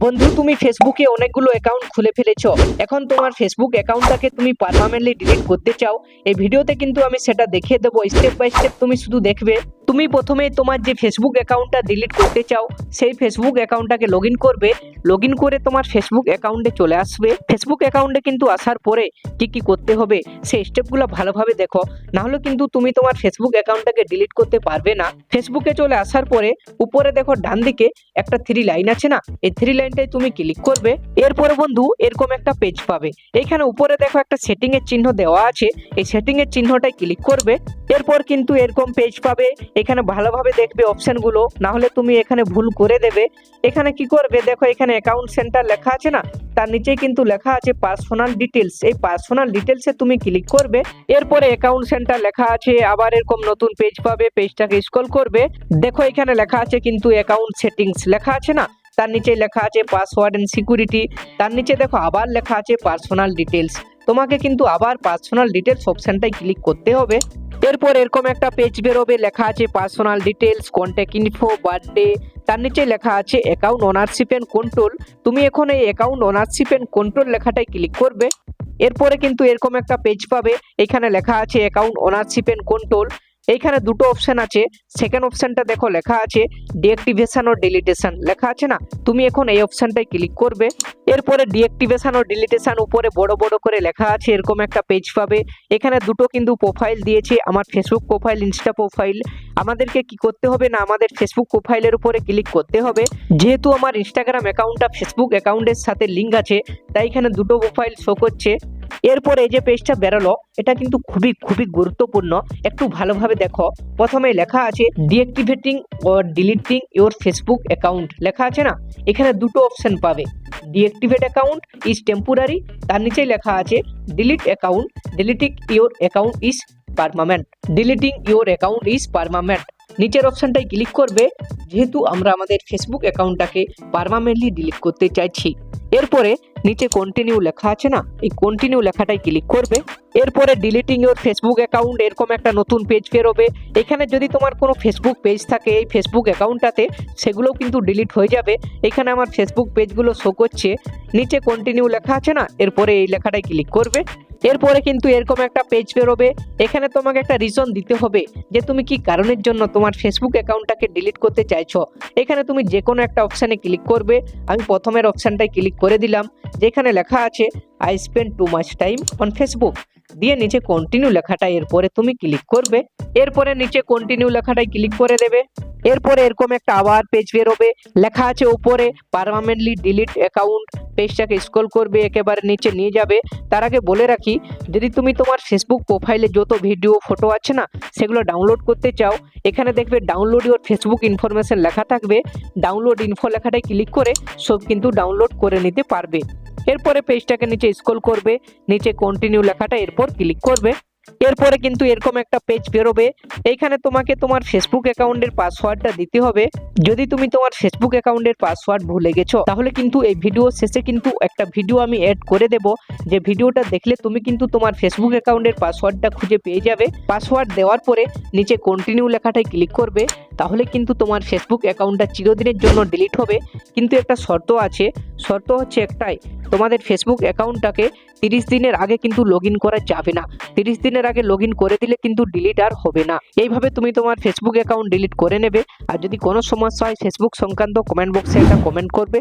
বন্ধু, তুমি ফেসবুকে অনেকগুলো অ্যাকাউন্ট খুলে ফেলেছো। এখন তোমার ফেসবুক অ্যাকাউন্টটাকে তুমি পার্মানেন্টলি ডিলিট করতে চাও। এই ভিডিওতে কিন্তু আমি সেটা দেখিয়ে দেবো স্টেপ বাই স্টেপ। তুমি শুধু দেখবে। তুমি প্রথমে তোমার যে ফেসবুক অ্যাকাউন্টটা ডিলিট করতে চাও সেই ফেসবুক অ্যাকাউন্টটাকে লগইন করবে। লগইন করে তোমার ফেসবুক অ্যাকাউন্টে চলে আসবে। ফেসবুক অ্যাকাউন্টে কিন্তু আসার পরে কি কি করতে হবে সেই স্টেপগুলো ভালোভাবে দেখো, না হলে কিন্তু তুমি তোমার ফেসবুক অ্যাকাউন্টটাকে ডিলিট করতে পারবে না। ফেসবুকে চলে আসার পরে উপরে দেখো ডান দিকে একটা থ্রি লাইন আছে না, এই থ্রি লাইনটাই তুমি ক্লিক করবে। এরপরে বন্ধু এরকম একটা পেজ পাবে। এখানে উপরে দেখো একটা সেটিং এর চিহ্ন দেওয়া আছে, এই সেটিং এর চিহ্নটাই ক্লিক করবে। এরপর কিন্তু এরকম পেজ পাবে। এখানে ভালোভাবে দেখবে অপশনগুলো, না হলে তুমি এখানে ভুল করে দেবে। এখানে কি করবে দেখো, এখানে অ্যাকাউন্ট সেন্টার লেখা আছে না, তার নিচেই কিন্তু লেখা আছে পার্সোনাল ডিটেলস। এই পার্সোনাল ডিটেলসে তুমি ক্লিক করবে। এরপরে অ্যাকাউন্ট সেন্টার লেখা আছে, আবার এরকম নতুন পেজ পাবে। পেজটাকে স্ক্রল করবে, দেখো এখানে লেখা আছে কিন্তু অ্যাকাউন্ট সেটিংস লেখা আছে না, তার নিচে লেখা আছে পাসওয়ার্ড এন্ড সিকিউরিটি। তার নিচে দেখো আবার লেখা আছে পার্সোনাল ডিটেলস। তোমাকে কিন্তু আবার পার্সোনাল ডিটেলস অপশনটাই ক্লিক করতে হবে। এরপর এরকম একটা পেজ বেরোবে, লেখা আছে personal details, contact info, birthday. তার নিচে লেখা আছে অ্যাকাউন্ট ওনারশিপ এন্ড কন্ট্রোল। তুমি এখন এই অ্যাকাউন্ট ওনারশিপ এন্ড কন্ট্রোল লেখাটাই ক্লিক করবে। এরপরে কিন্তু এরকম একটা পেজ পাবে, এখানে লেখা আছে অ্যাকাউন্ট ওনারশিপ এন্ড কন্ট্রোল। এইখানে দুটো অপশন আছে। সেকেন্ড অপশনটা দেখো লেখা আছে ডিঅ্যাক্টিভেশন ও ডিলিটেশন লেখা আছে না, তুমি এখন এই অপশনটাই ক্লিক করবে। এরপরে ডিঅ্যাক্টিভেশন ও ডিলিটেশন উপরে বড় বড় করে লেখা আছে, এরকম একটা পেজ পাবে। এখানে দুটো কিন্তু প্রোফাইল দিয়েছে, আমার ফেসবুক প্রোফাইল, ইনস্টা প্রোফাইল। আমাদেরকে কি করতে হবে না, আমাদের ফেসবুক প্রোফাইলের উপরে ক্লিক করতে হবে। যেহেতু আমার ইনস্টাগ্রাম অ্যাকাউন্টটা ফেসবুক অ্যাকাউন্টের সাথে লিঙ্ক আছে, তাই এখানে দুটো প্রোফাইল শো করছে। এরপর এই যে পেজটা বেরোলো, এটা কিন্তু খুবই খুবই গুরুত্বপূর্ণ, একটু ভালোভাবে দেখো। প্রথমে লেখা আছে deactivating or deleting your Facebook account লেখা আছে না, এখানে দুটো অপশন পাবে। ডিঅ্যাক্টিভেট অ্যাকাউন্ট ইজ টেম্পোরারি, তার নিচেই লেখা আছে delete account, deleting your account is permanent. Deleting your account is permanent নিচের অপশনটাই ক্লিক করবে, যেহেতু আমরা আমাদের ফেসবুক অ্যাকাউন্টটাকে পার্মানেন্টলি ডিলিট করতে চাইছি। এরপরে নিচে কন্টিনিউ লেখা আছে না, এই কন্টিনিউ লেখাটাই ক্লিক করবে। এরপরে ডিলিটিং ইওর ফেসবুক অ্যাকাউন্ট এরকম একটা নতুন পেজ বেরোবে। এখানে যদি তোমার কোনো ফেসবুক পেজ থাকে এই ফেসবুক অ্যাকাউন্টটাতে, সেগুলোও কিন্তু ডিলিট হয়ে যাবে। এখানে আমার ফেসবুক পেজগুলো শো করছে। নিচে কন্টিনিউ লেখা আছে না, এরপরে এই লেখাটাই ক্লিক করবে। এরপরে কিন্তু এরকম একটা পেজ বেরোবে। এখানে তোমাকে একটা রিজন দিতে হবে যে তুমি কি কারণের জন্য তোমার ফেসবুক অ্যাকাউন্টটাকে ডিলিট করতে চাইছো। এখানে তুমি যে কোনো একটা অপশানে ক্লিক করবে। আমি প্রথমের অপশানটাই ক্লিক করে দিলাম, যেখানে লেখা আছে I spend too much time on Facebook, দিয়ে নিচে কন্টিনিউ লেখাটা এরপরে তুমি ক্লিক করবে। এরপরে নিচে কন্টিনিউ লেখাটাই ক্লিক করে দেবে। এরপরে এরকম একটা আবার পেজ বেরোবে, লেখা আছে উপরে পার্মানেন্টলি ডিলিট অ্যাকাউন্ট। পেজটাকে স্ক্রল করবে, একেবারে নিচে নিয়ে যাবে। তার আগে বলে রাখি, যদি তুমি তোমার ফেসবুক প্রোফাইলে যত ভিডিও ফটো আছে না সেগুলো ডাউনলোড করতে চাও, এখানে দেখবে ডাউনলোড ইওর ফেসবুক ইনফরমেশন লেখা থাকবে। ডাউনলোড ইনফো লেখাটাই ক্লিক করে সব কিন্তু ডাউনলোড করে নিতে পারবে। এরপরে পেজটাকে নিচে স্ক্রল করবে, নিচে কন্টিনিউ লেখাটা এরপর ক্লিক করবে। এরপরে কিন্তু এরকম একটা পেজ বেরোবে। এইখানে তোমাকে তোমার ফেসবুক অ্যাকাউন্টের পাসওয়ার্ডটা দিতে হবে। যদি তুমি তোমার ফেসবুক অ্যাকাউন্টের পাসওয়ার্ড ভুলে গেছো, তাহলে কিন্তু এই ভিডিও শেষে কিন্তু একটা ভিডিও আমি অ্যাড করে দেব, যে ভিডিওটা দেখলে তুমি কিন্তু তোমার ফেসবুক অ্যাকাউন্টের পাসওয়ার্ডটা খুঁজে পেয়ে যাবে। পাসওয়ার্ড দেওয়ার পরে নিচে কন্টিনিউ লেখাটায় ক্লিক করবে, তাহলে কিন্তু তোমার ফেসবুক অ্যাকাউন্টটা চিরদিনের জন্য ডিলিট হবে। কিন্তু একটা শর্ত আছে, শর্ত হচ্ছে একটাই, তোমাদের ফেসবুক অ্যাকাউন্টটাকে 30 দিনের আগে কিন্তু লগ ইন করা যাবে না। 30 দিনের আগে লগ ইন করে দিলে কিন্তু ডিলিট আর হবে না। এইভাবে তুমি তোমার ফেসবুক অ্যাকাউন্ট ডিলিট করে নেবে। আর যদি কোনো সমস্যা হয় ফেসবুক সংক্রান্ত কমেন্ট বক্সে একটা কমেন্ট করবে।